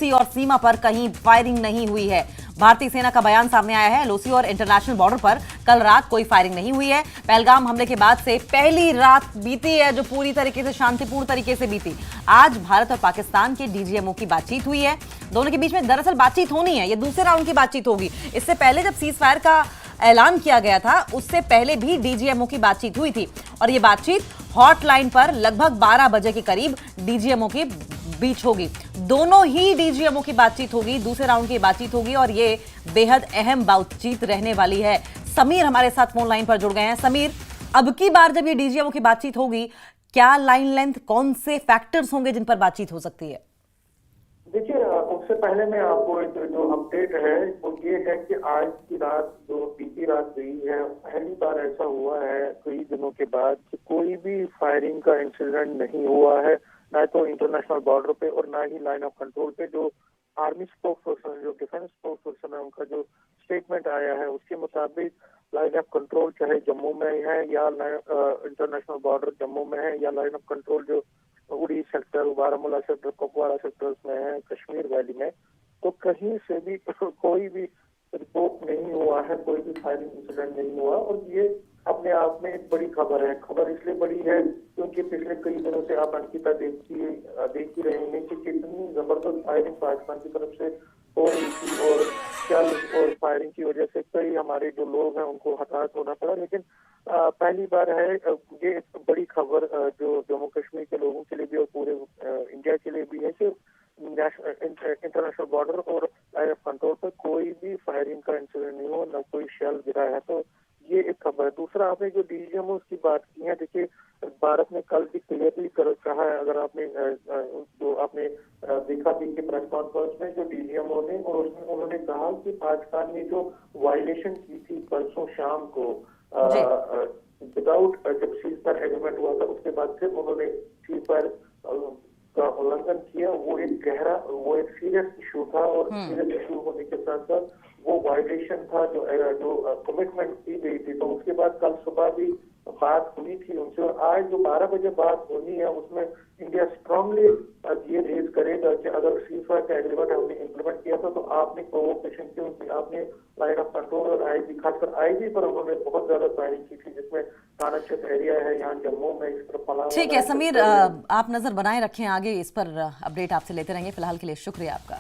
LOC और सीमा पर कहीं फायरिंग नहीं हुई है। भारतीय सेना का बयान सामने आया है। एलओसी और इंटरनेशनल बॉर्डर पर कल रात कोई फायरिंग नहीं हुई है। पहलगाम हमले के बाद से पहली रात बीती है जो पूरी तरीके से शांतिपूर्ण तरीके से बीती। आज भारत और पाकिस्तान के डीजीएमओ की बातचीत हुई है। दोनों के बीच में दरअसल बातचीत होनी है, ये दूसरे राउंड की बातचीत होगी। इससे पहले जब सीज फायर का ऐलान किया गया था उससे पहले भी डीजीएमओ की बातचीत हुई थी और ये बातचीत हॉटलाइन पर लगभग 12 बजे के करीब डीजीएमओ के बीच होगी। दोनों ही डीजीएमओ की बातचीत होगी, दूसरे राउंड की बातचीत होगी और ये बेहद अहम बातचीत रहने वाली है। समीर हमारे साथ फोन लाइन पर जुड़ गए हैं। समीर, अब की बार जब ये डीजीएमओ की बातचीत होगी, क्या लाइन लेंथ, कौन से फैक्टर्स होंगे जिन पर बातचीत हो सकती है? देखिए, उससे पहले मैं आपको जो अपडेट है वो ये है कि आज की रात जो बीती रात गई है, पहली बार ऐसा हुआ है कई दिनों के बाद कि कोई भी फायरिंग का इंसिडेंट नहीं हुआ है, ना तो इंटरनेशनल बॉर्डर पे और ना ही लाइन ऑफ कंट्रोल पे। जो आर्मी स्पोक्स पर्सन, जो डिफेंस स्पोक्स पर्सन है, उनका जो स्टेटमेंट आया है उसके मुताबिक लाइन ऑफ कंट्रोल चाहे जम्मू में है या इंटरनेशनल बॉर्डर जम्मू में है या लाइन ऑफ कंट्रोल जो उड़ी sector, Baramulla sector, Kupwara sectors में है, कश्मीर वैली में, तो कहीं से भी कोई भी रिपोर्ट नहीं हुआ है, कोई भी फायरिंग इंसिडेंट नहीं हुआ। और ये अपने आप में एक बड़ी खबर है। खबर इसलिए बड़ी है क्योंकि पिछले कई दिनों से आप अंकिता देखती रहेंगे कि कितनी जबरदस्त फायरिंग पाकिस्तान की तरफ से हो रही थी और और फायरिंग की वजह से कई हमारे जो लोग हैं उनको हताहत होना पड़ा। लेकिन पहली बार है ये एक बड़ी खबर जो जम्मू कश्मीर के लोगों के लिए भी और पूरे इंडिया के लिए भी है कि इंटरनेशनल बॉर्डर और लाइन ऑफ कंट्रोल पर कोई भी फायरिंग का इंसिडेंट नहीं हो, न कोई शेल गिरा है। तो ये एक खबर है। दूसरा, आपने जो डीजीएमओ की बात की है, देखिए भारत ने कल भी क्लियरली कहा है, अगर आपने जो आपने देखा भी कि प्रेस कॉन्फ्रेंस में जो डीजीएमओ ने, और उसमें उन्होंने कहा कि पाकिस्तान ने जो वायलेशन की थी परसों शाम को विदाउट जब सीज फायर एग्रीमेंट हुआ था उसके बाद फिर उन्होंने सीज फायर का उल्लंघन किया। वो एक सीरियस इशू था और सीरियस इशू होने के साथ साथ वो वायलेशन था जो कमिटमेंट की गई थी। तो उसके बाद कल सुबह भी बात हुई थी उनसे और आज जो 12 बजे बात होनी है उसमें इंडिया स्ट्रांगली ये रेज करेगा कि अगर सीज फायर का एग्रीमेंट हमने इम्प्लीमेंट किया था तो आपने प्रोवोकेशन क्यों की, आपने लाइन ऑफ कंट्रोल और आईजी, खासकर आईजी पर उन्होंने बहुत ज्यादा फायरिंग की थी, जिसमें थाना क्षेत्र एरिया है यहाँ जम्मू में, इस तरफ। ठीक है समीर, आप नजर बनाए रखें, आगे इस पर अपडेट आपसे लेते रहेंगे। फिलहाल के लिए शुक्रिया आपका।